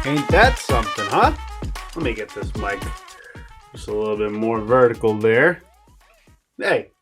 Ain't that something, huh? Let me get this mic just a little bit more vertical there. Hey,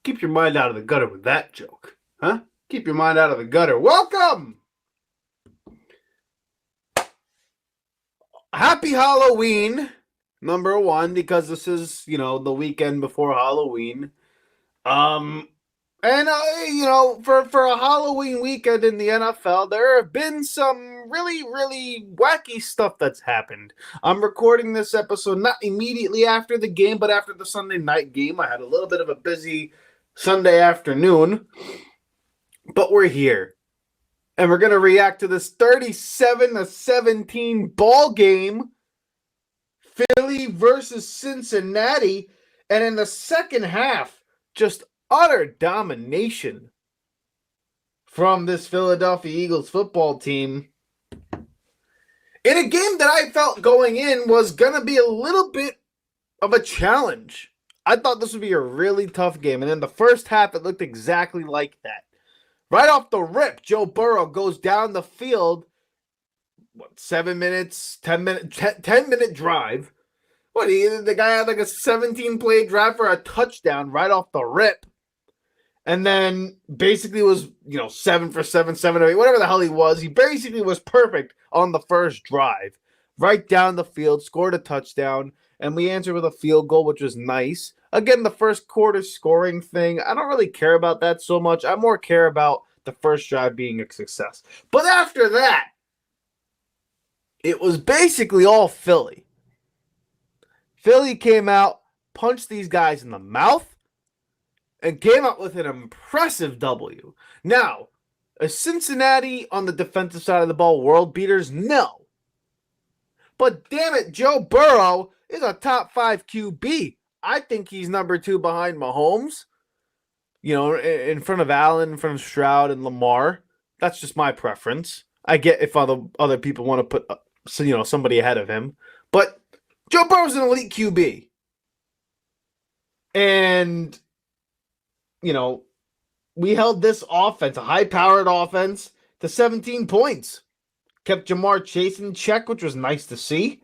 keep your mind out of the gutter with that joke, huh? Keep your mind out of the gutter. Welcome! Happy Halloween, number one, because this is, the weekend before Halloween. For a Halloween weekend in the NFL, there have been some really, really wacky stuff that's happened. I'm recording this episode not immediately after the game, but after the Sunday night game. I had a little bit of a busy Sunday afternoon, but we're here. And we're going to react to this 37-17 ball game, Philly versus Cincinnati, and in the second half, just utter domination from this Philadelphia Eagles football team in a game that I felt going in was going to be a little bit of a challenge. I thought this would be a really tough game, and in the first half, it looked exactly like that. Right off the rip, Joe Burrow goes down the field, 7 minutes, 10-minute drive. The guy had like a 17-play drive for a touchdown right off the rip. And then basically was, 7 for 7, 7 or 8, whatever the hell he was. He basically was perfect on the first drive. Right down the field, scored a touchdown, and we answered with a field goal, which was nice. Again, the first quarter scoring thing, I don't really care about that so much. I more care about the first drive being a success. But after that, it was basically all Philly. Philly came out, punched these guys in the mouth, and came out with an impressive W. Now, is Cincinnati on the defensive side of the ball world beaters? No. But damn it, Joe Burrow is a top 5 QB. I think he's number 2 behind Mahomes. In front of Allen, in front of Stroud and Lamar. That's just my preference. I get if other people want to put somebody ahead of him. But Joe Burrow's an elite QB. And we held this offense, a high-powered offense, to 17 points. Kept Jamar Chase in check, which was nice to see.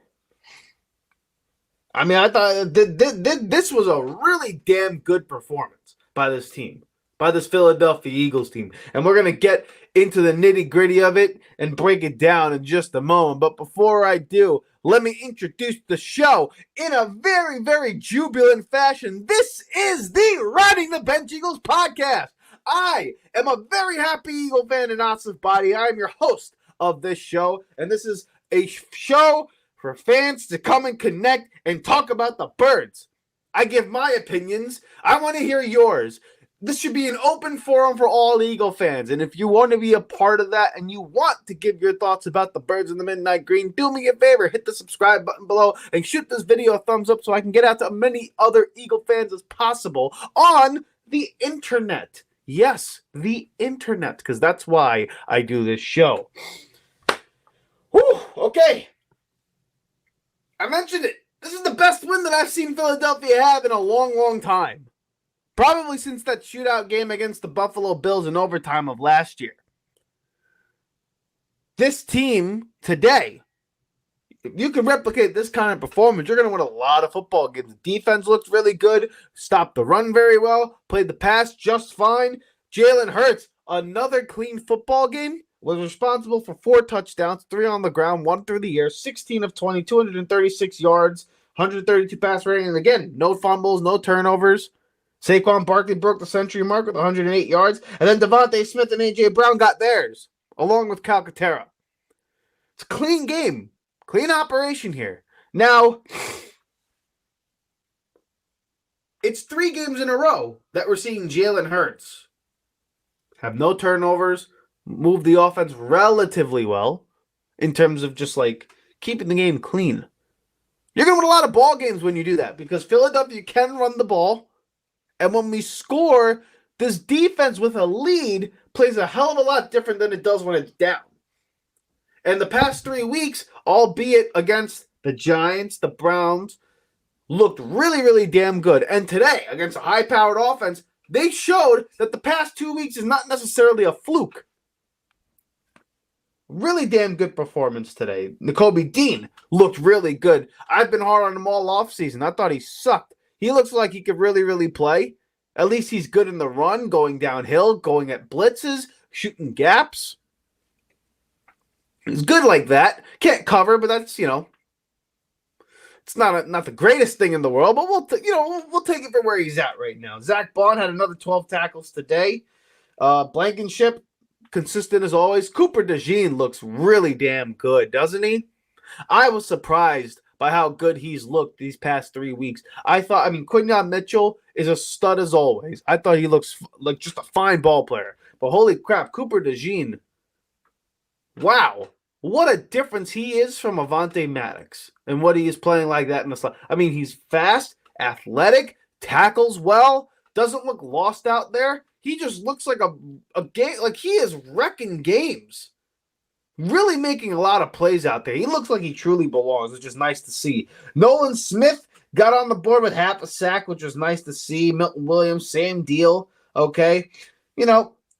I mean, I thought this was a really damn good performance by this team, by this Philadelphia Eagles team. And we're going to get into the nitty-gritty of it and break it down in just a moment. But before I do, let me introduce the show in a very, very jubilant fashion. This is the Riding the Bench Eagles podcast. I am a very happy Eagle fan in Asif Body. I am your host of this show, and this is a show for fans to come and connect and talk about the birds. I give my opinions. I want to hear yours. This should be an open forum for all Eagle fans. And if you want to be a part of that and you want to give your thoughts about the birds in the midnight green, do me a favor. Hit the subscribe button below and shoot this video a thumbs up so I can get out to many other Eagle fans as possible on the internet. Yes, the internet, because that's why I do this show. Whew, okay. I mentioned it. This is the best win that I've seen Philadelphia have in a long, long time. Probably since that shootout game against the Buffalo Bills in overtime of last year. This team today, if you can replicate this kind of performance, you're going to win a lot of football games. The defense looked really good, stopped the run very well, played the pass just fine. Jalen Hurts, another clean football game, was responsible for 4 touchdowns, 3 on the ground, 1 through the air, 16 of 20, 236 yards, 132 pass rating. And again, no fumbles, no turnovers. Saquon Barkley broke the century mark with 108 yards. And then Devonta Smith and A.J. Brown got theirs, along with Calcaterra. It's a clean game. Clean operation here. Now, it's 3 games in a row that we're seeing Jalen Hurts have no turnovers, move the offense relatively well in terms of just keeping the game clean. You're going to win a lot of ball games when you do that because Philadelphia can run the ball. And when we score, this defense with a lead plays a hell of a lot different than it does when it's down. And the past 3 weeks, albeit against the Giants, the Browns, looked really, really damn good. And today, against a high-powered offense, they showed that the past 2 weeks is not necessarily a fluke. Really damn good performance today. Nakobe Dean looked really good. I've been hard on him all offseason. I thought he sucked. He looks like he could really, really play. At least he's good in the run, going downhill, going at blitzes, shooting gaps. He's good like that. Can't cover, but that's, it's not the greatest thing in the world, but we'll take it for where he's at right now. Zach Bond had another 12 tackles today. Blankenship, consistent as always. Cooper DeJean looks really damn good, doesn't he? I was surprised by how good he's looked these past 3 weeks. Quinyon Mitchell is a stud as always. I thought he looks like just a fine ball player. But holy crap, Cooper DeJean, wow. What a difference he is from Avonte Maddox and what he is playing like that in the slot. He's fast, athletic, tackles well, doesn't look lost out there. He just looks like a game, like he is wrecking games. Really making a lot of plays out there. He looks like he truly belongs, which is nice to see. Nolan Smith got on the board with half a sack, which was nice to see. Milton Williams, same deal. Okay.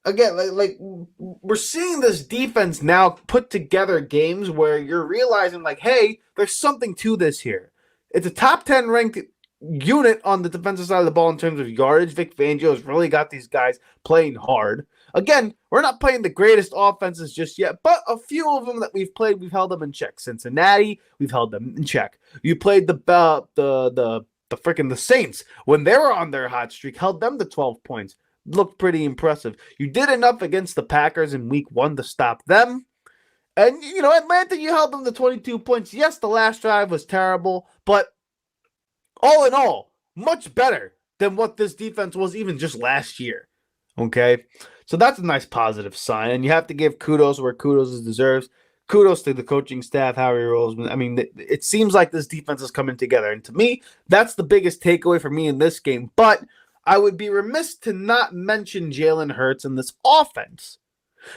Again, like we're seeing this defense now put together games where you're realizing, like, hey, there's something to this here. It's a top 10 ranked unit on the defensive side of the ball in terms of yardage. Vic Fangio has really got these guys playing hard. Again, we're not playing the greatest offenses just yet, but a few of them that we've played, we've held them in check. Cincinnati, we've held them in check. You played the Saints when they were on their hot streak, held them to 12 points. Looked pretty impressive. You did enough against the Packers in week 1 to stop them. And, Atlanta, you held them to 22 points. Yes, the last drive was terrible, but all in all, much better than what this defense was even just last year. Okay? So that's a nice positive sign. And you have to give kudos where kudos is deserved. Kudos to the coaching staff, Howie Roseman. It seems like this defense is coming together. And to me, that's the biggest takeaway for me in this game. But I would be remiss to not mention Jalen Hurts in this offense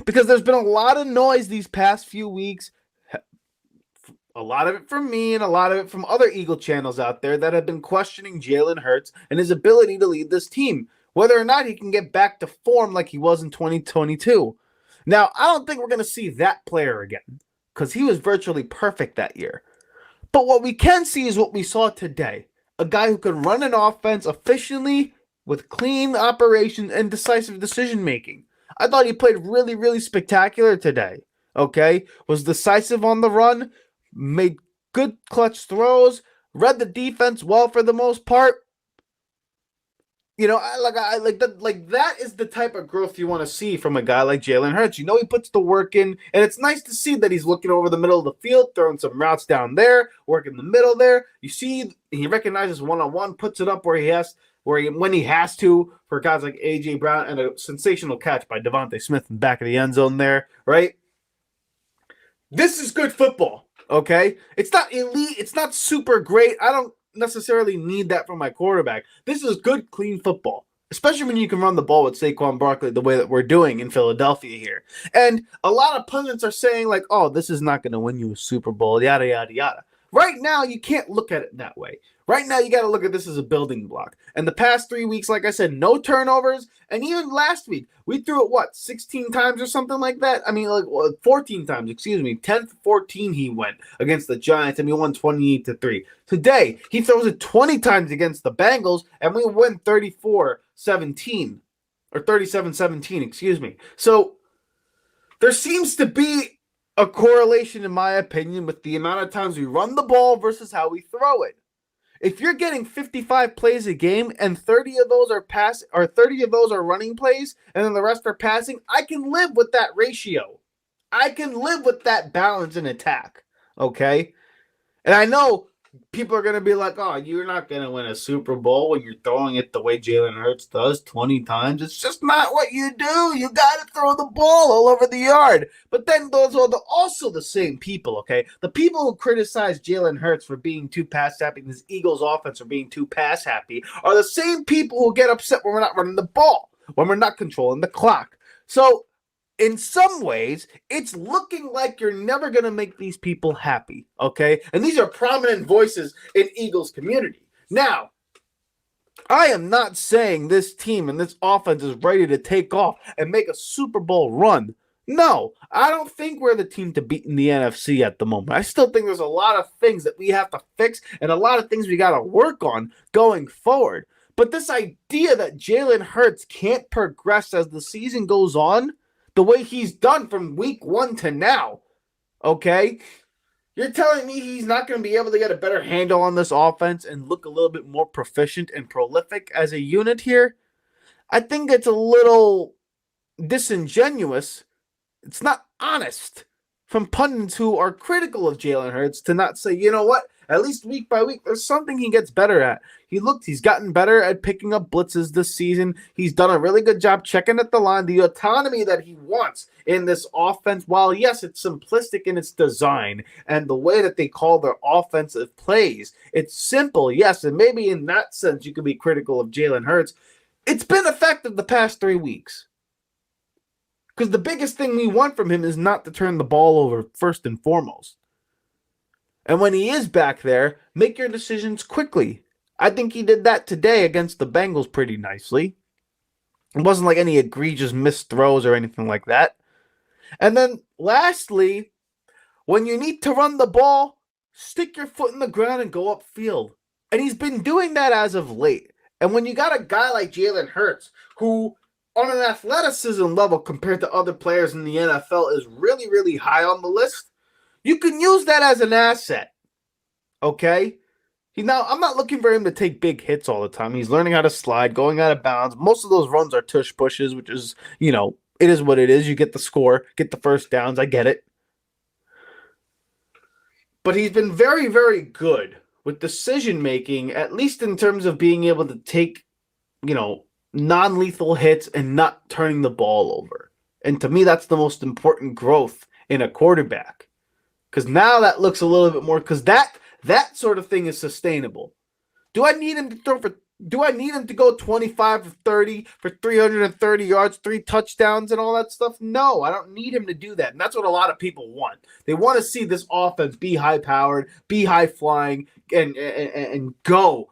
because there's been a lot of noise these past few weeks, a lot of it from me and a lot of it from other Eagle channels out there that have been questioning Jalen Hurts and his ability to lead this team, whether or not he can get back to form like he was in 2022. Now, I don't think we're going to see that player again because he was virtually perfect that year. But what we can see is what we saw today, a guy who can run an offense efficiently with clean operation and decisive decision-making. I thought he played really, really spectacular today, okay? Was decisive on the run, made good clutch throws, read the defense well for the most part. That is the type of growth you want to see from a guy like Jalen Hurts. He puts the work in, and it's nice to see that he's looking over the middle of the field, throwing some routes down there, working the middle there. You see, he recognizes one-on-one, puts it up when he has to for guys like A.J. Brown, and a sensational catch by Devonta Smith in the back of the end zone there, right? This is good football, okay? It's not elite. It's not super great. I don't necessarily need that from my quarterback. This is good, clean football, especially when you can run the ball with Saquon Barkley the way that we're doing in Philadelphia here. And a lot of pundits are saying, like, oh, this is not going to win you a Super Bowl, yada, yada, yada. Right now, you can't look at it that way. Right now, you got to look at this as a building block. And the past 3 weeks, like I said, no turnovers. And even last week, we threw it, 16 times or something like that? 14 times, 10-14 he went against the Giants, and we won 28-3. Today, he throws it 20 times against the Bengals, and we win 34-17. Or 37-17, So, there seems to be a correlation, in my opinion, with the amount of times we run the ball versus how we throw it. If you're getting 55 plays a game and 30 of those are running plays and then the rest are passing, I can live with that ratio. I can live with that balance in attack, okay? And I know people are going to be like, oh, you're not going to win a Super Bowl when you're throwing it the way Jalen Hurts does 20 times. It's just not what you do. You got to throw the ball all over the yard. But then those are also the same people, okay? The people who criticize Jalen Hurts for being too pass happy, this Eagles offense for being too pass happy, are the same people who get upset when we're not running the ball, when we're not controlling the clock. So, in some ways, it's looking like you're never going to make these people happy, okay? And these are prominent voices in Eagles community. Now, I am not saying this team and this offense is ready to take off and make a Super Bowl run. No, I don't think we're the team to beat in the NFC at the moment. I still think there's a lot of things that we have to fix and a lot of things we got to work on going forward. But this idea that Jalen Hurts can't progress as the season goes on, the way he's done from week 1 to now, okay? You're telling me he's not going to be able to get a better handle on this offense and look a little bit more proficient and prolific as a unit here? I think it's a little disingenuous. It's not honest from pundits who are critical of Jalen Hurts to not say, you know what, at least week by week, there's something he gets better at. He's gotten better at picking up blitzes this season. He's done a really good job checking at the line, the autonomy that he wants in this offense. While, yes, it's simplistic in its design and the way that they call their offensive plays, it's simple, yes, and maybe in that sense you could be critical of Jalen Hurts. It's been effective the past 3 weeks. Because the biggest thing we want from him is not to turn the ball over first and foremost. And when he is back there, make your decisions quickly. I think he did that today against the Bengals pretty nicely. It wasn't like any egregious missed throws or anything like that. And then lastly, when you need to run the ball, stick your foot in the ground and go upfield. And he's been doing that as of late. And when you got a guy like Jalen Hurts, who on an athleticism level compared to other players in the NFL is really, really high on the list, you can use that as an asset, okay? Now, I'm not looking for him to take big hits all the time. He's learning how to slide, going out of bounds. Most of those runs are tush pushes, which is, it is what it is. You get the score, get the first downs. I get it. But he's been very, very good with decision-making, at least in terms of being able to take, non-lethal hits and not turning the ball over. And to me, that's the most important growth in a quarterback. Because now that looks a little bit more, because that sort of thing is sustainable. Do I need him to go 25 for 30 for 330 yards, 3 touchdowns and all that stuff? No, I don't need him to do that. And that's what a lot of people want. They want to see this offense be high-powered, be high-flying, and go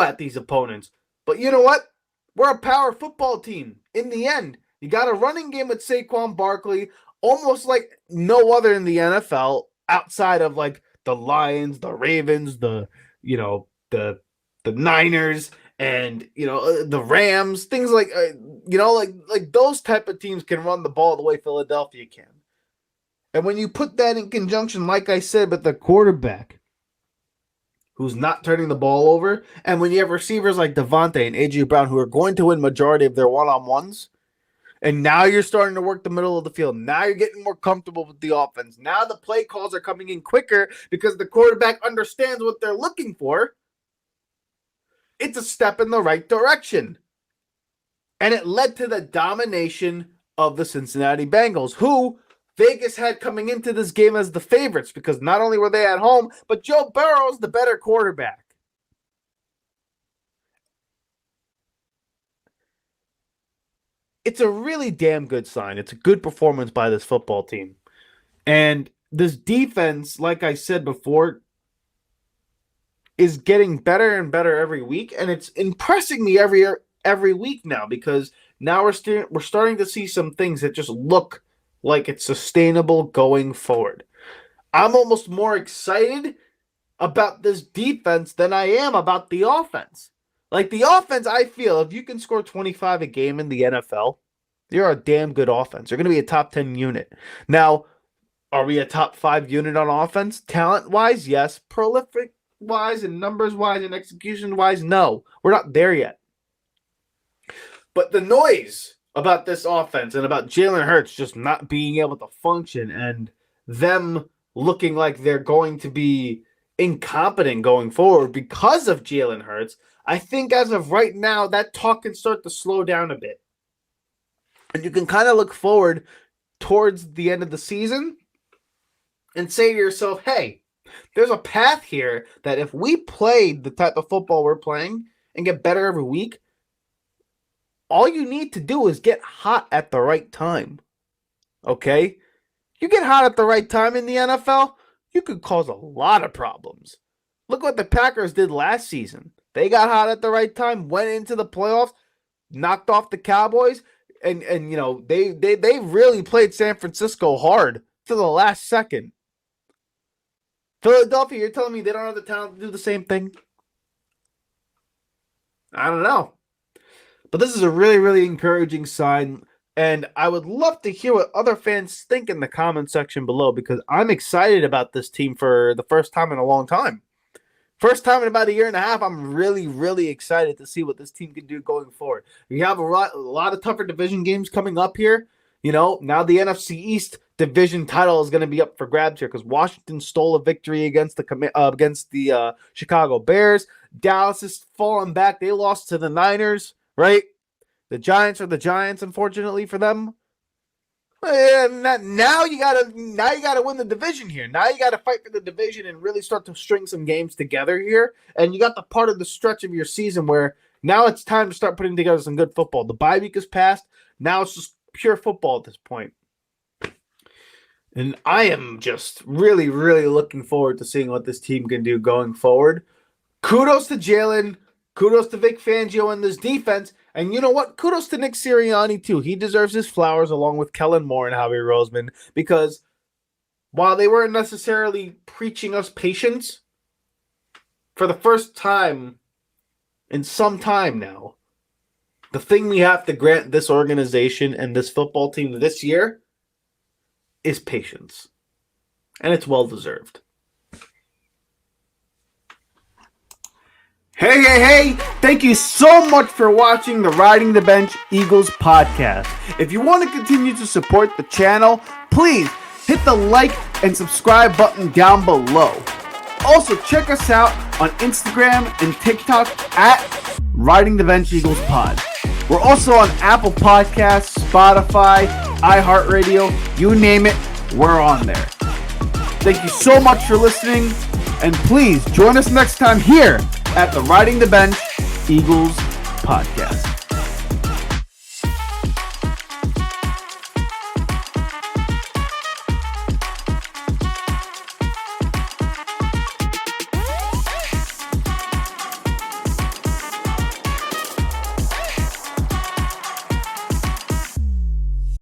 at these opponents. But you know what? We're a power football team. In the end, you got a running game with Saquon Barkley, almost like no other in the NFL, outside of like the Lions, the Ravens, the Niners, and the Rams. Things like like those type of teams can run the ball the way Philadelphia can. And when you put that in conjunction, like I said, with the quarterback who's not turning the ball over, and when you have receivers like Devonta and A.J. Brown who are going to win majority of their one-on-ones, and now you're starting to work the middle of the field. Now you're getting more comfortable with the offense. Now the play calls are coming in quicker because the quarterback understands what they're looking for. It's a step in the right direction. And it led to the domination of the Cincinnati Bengals, who Vegas had coming into this game as the favorites because not only were they at home, but Joe Burrow is the better quarterback. It's a really damn good sign. It's a good performance by this football team. And this defense, like I said before, is getting better and better every week. And it's impressing me every week now because now we're starting to see some things that just look like it's sustainable going forward. I'm almost more excited about this defense than I am about the offense. Like the offense, I feel if you can score 25 a game in the NFL, you're a damn good offense. You're going to be a top 10 unit. Now, are we a top 5 unit on offense? Talent-wise, yes. Prolific-wise and numbers-wise and execution-wise, no. We're not there yet. But the noise about this offense and about Jalen Hurts just not being able to function and them looking like they're going to be incompetent going forward because of Jalen Hurts, I think as of right now, that talk can start to slow down a bit. And you can kind of look forward towards the end of the season and say to yourself, hey, there's a path here that if we played the type of football we're playing and get better every week, all you need to do is get hot at the right time. Okay? You get hot at the right time in the NFL, you could cause a lot of problems. Look what the Packers did last season. They got hot at the right time, went into the playoffs, knocked off the Cowboys, and you know, they really played San Francisco hard to the last second. Philadelphia, you're telling me they don't have the talent to do the same thing? I don't know. But this is a really, really encouraging sign. And I would love to hear what other fans think in the comment section below, because I'm excited about this team for the first time in a long time. First time in about a year and a half, I'm really, really excited to see what this team can do going forward. We have a lot of tougher division games coming up here. You know, now the NFC East division title is going to be up for grabs here because Washington stole a victory against the Chicago Bears. Dallas is falling back. They lost to the Niners, right? The Giants are the Giants, unfortunately for them. And now you gotta win the division here. Now you gotta fight for the division and really start to string some games together here. And you got the part of the stretch of your season where now it's time to start putting together some good football. The bye week is passed. Now it's just pure football at this point. And I am just really, really looking forward to seeing what this team can do going forward. Kudos to Jalen. Kudos to Vic Fangio and this defense. And you know what? Kudos to Nick Sirianni, too. He deserves his flowers along with Kellen Moore and Howie Roseman, because while they weren't necessarily preaching us patience, for the first time in some time now, the thing we have to grant this organization and this football team this year is patience. And it's well-deserved. Hey, thank you so much for watching the Riding the Bench Eagles podcast. If you want to continue to support the channel, please hit the like and subscribe button down below. Also, check us out on Instagram and TikTok at Riding the Bench Eagles Pod. We're also on Apple Podcasts, Spotify, iHeartRadio, you name it, we're on there. Thank you so much for listening, and please join us next time here at the Riding the Bench Eagles podcast.